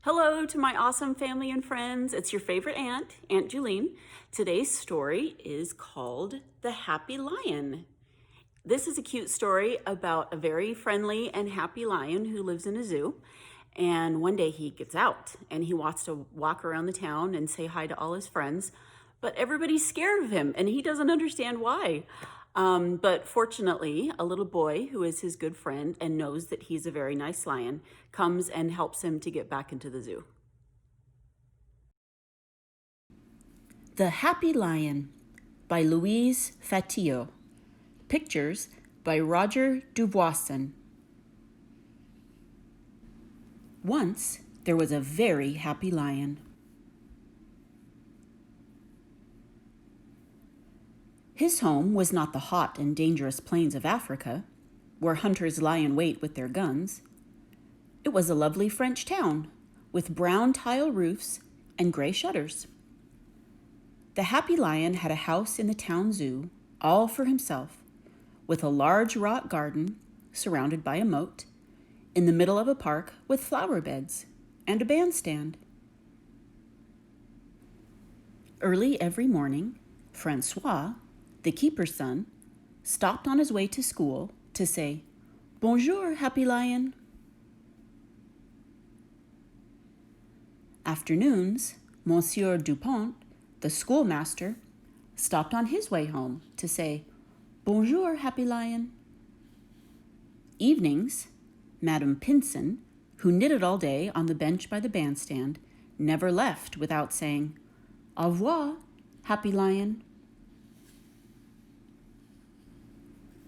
Hello to my awesome family and friends. It's your favorite aunt, Aunt Julene. Today's story is called The Happy Lion. This is a cute story about a very friendly and happy lion who lives in a zoo. And one day he gets out and he wants to walk around the town and say hi to all his friends. But everybody's scared of him and he doesn't understand why. But fortunately, a little boy who is his good friend and knows that he's a very nice lion comes and helps him to get back into the zoo. The Happy Lion by Louise Fatio. Pictures by Roger Duvoisin. Once there was a very happy lion. His home was not the hot and dangerous plains of Africa, where hunters lie in wait with their guns. It was a lovely French town with brown tile roofs and gray shutters. The happy lion had a house in the town zoo, all for himself, with a large rock garden surrounded by a moat, in the middle of a park with flower beds and a bandstand. Early every morning, Francois, the keeper's son, stopped on his way to school to say, "Bonjour, happy lion." Afternoons, Monsieur Dupont, the schoolmaster, stopped on his way home to say, "Bonjour, happy lion." Evenings, Madame Pinson, who knitted all day on the bench by the bandstand, never left without saying, "Au revoir, happy lion."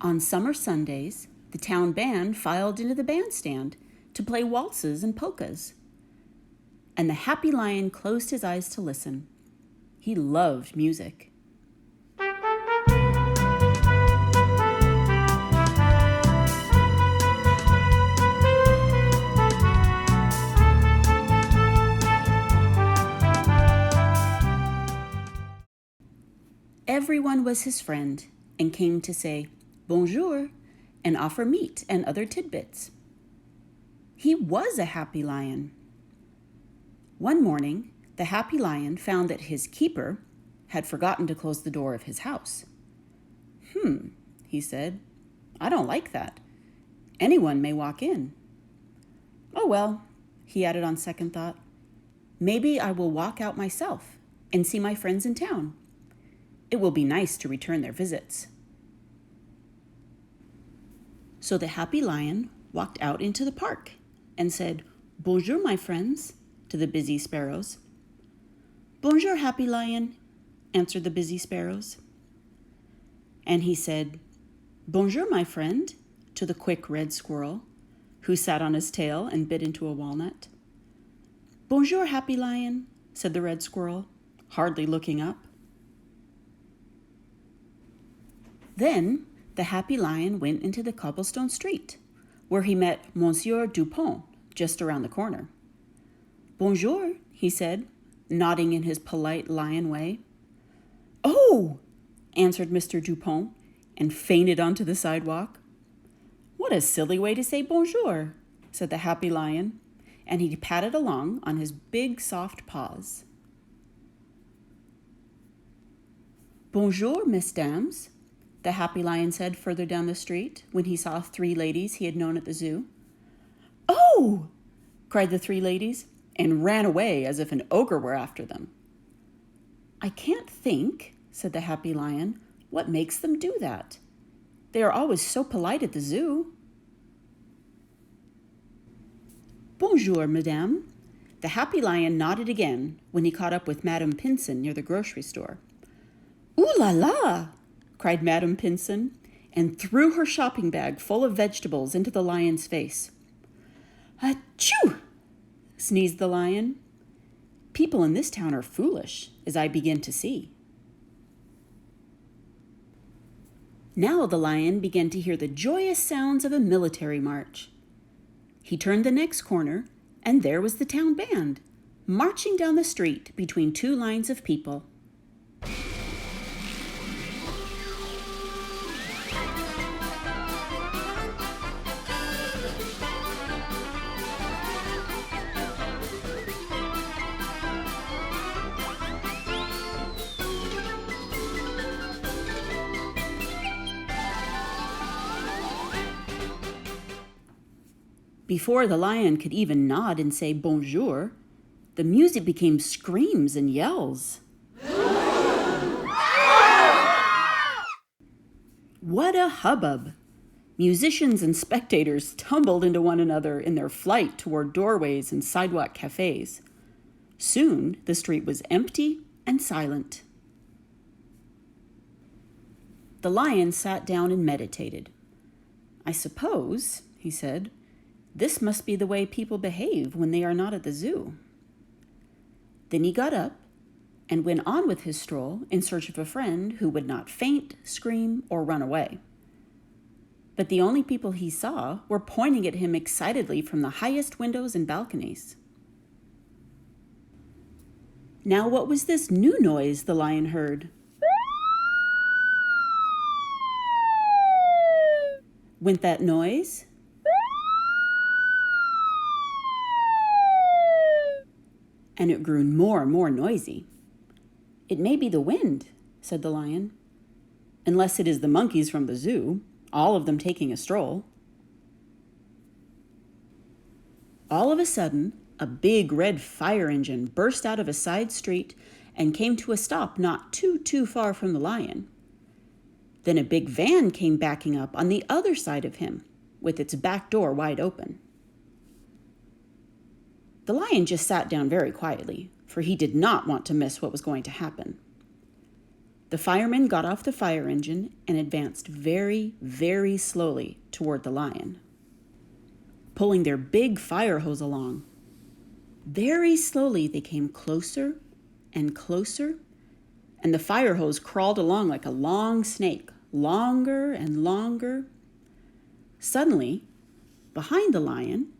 On summer Sundays, the town band filed into the bandstand to play waltzes and polkas. And the happy lion closed his eyes to listen. He loved music. Everyone was his friend and came to say bonjour and offer meat and other tidbits. He was a happy lion. One morning, the happy lion found that his keeper had forgotten to close the door of his house. He said, "I don't like that. Anyone may walk in." "Oh well," he added on second thought, "maybe I will walk out myself and see my friends in town. It will be nice to return their visits." So the happy lion walked out into the park and said, "Bonjour, my friends," to the busy sparrows. "Bonjour, happy lion," answered the busy sparrows. And he said, "Bonjour, my friend," to the quick red squirrel, who sat on his tail and bit into a walnut. "Bonjour, happy lion," said the red squirrel, hardly looking up. Then the happy lion went into the cobblestone street, where he met Monsieur Dupont just around the corner. "Bonjour," he said, nodding in his polite lion way. "Oh!" answered Mr. Dupont, and fainted onto the sidewalk. "What a silly way to say bonjour," said the happy lion, and he padded along on his big soft paws. "Bonjour, mesdames," the happy lion said further down the street when he saw 3 ladies he had known at the zoo. "Oh!" cried the 3 ladies, and ran away as if an ogre were after them. "I can't think," said the happy lion, "what makes them do that. They are always so polite at the zoo." "Bonjour, madame." The happy lion nodded again when he caught up with Madame Pinson near the grocery store. "Ooh la la!" cried Madame Pinson, and threw her shopping bag full of vegetables into the lion's face. "Achoo!" sneezed the lion. "People in this town are foolish, as I begin to see." Now the lion began to hear the joyous sounds of a military march. He turned the next corner, and there was the town band, marching down the street between 2 lines of people. Before the lion could even nod and say bonjour, the music became screams and yells. What a hubbub! Musicians and spectators tumbled into one another in their flight toward doorways and sidewalk cafes. Soon, the street was empty and silent. The lion sat down and meditated. "I suppose," he said, "this must be the way people behave when they are not at the zoo." Then he got up and went on with his stroll in search of a friend who would not faint, scream, or run away. But the only people he saw were pointing at him excitedly from the highest windows and balconies. Now what was this new noise the lion heard? Went that noise? And it grew more and more noisy. "It may be the wind," said the lion, "unless it is the monkeys from the zoo, all of them taking a stroll." All of a sudden, a big red fire engine burst out of a side street and came to a stop not too far from the lion. Then a big van came backing up on the other side of him, with its back door wide open. The lion just sat down very quietly, for he did not want to miss what was going to happen. The firemen got off the fire engine and advanced very, very slowly toward the lion, pulling their big fire hose along. Very slowly they came closer and closer, and the fire hose crawled along like a long snake, longer and longer. Suddenly, behind the lion,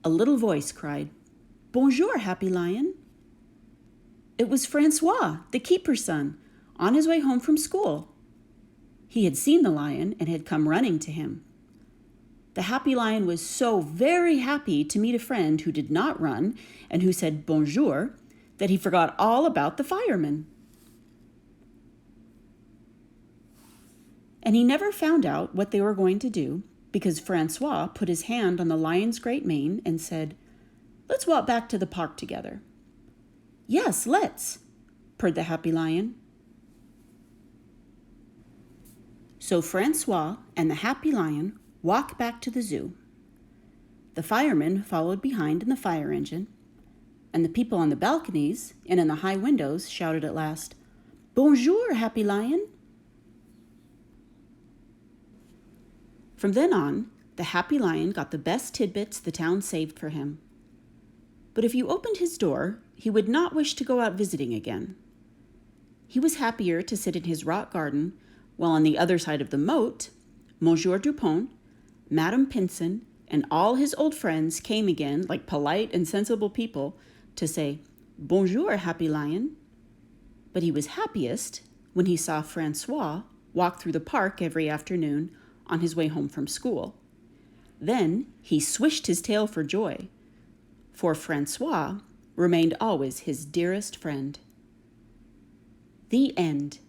a little voice cried, "Bonjour, Happy Lion." It was Francois, the keeper's son, on his way home from school. He had seen the lion and had come running to him. The Happy Lion was so very happy to meet a friend who did not run and who said bonjour that he forgot all about the firemen. And he never found out what they were going to do because Francois put his hand on the lion's great mane and said, "Let's walk back to the park together." "Yes, let's," purred the Happy Lion. So Francois and the Happy Lion walked back to the zoo. The firemen followed behind in the fire engine, and the people on the balconies and in the high windows shouted at last, "Bonjour, Happy Lion." From then on, the Happy Lion got the best tidbits the town saved for him. But if you opened his door, he would not wish to go out visiting again. He was happier to sit in his rock garden, while on the other side of the moat, Monsieur Dupont, Madame Pinson, and all his old friends came again, like polite and sensible people, to say, "Bonjour, Happy Lion." But he was happiest when he saw Francois walk through the park every afternoon on his way home from school. Then he swished his tail for joy, for Francois remained always his dearest friend. The end.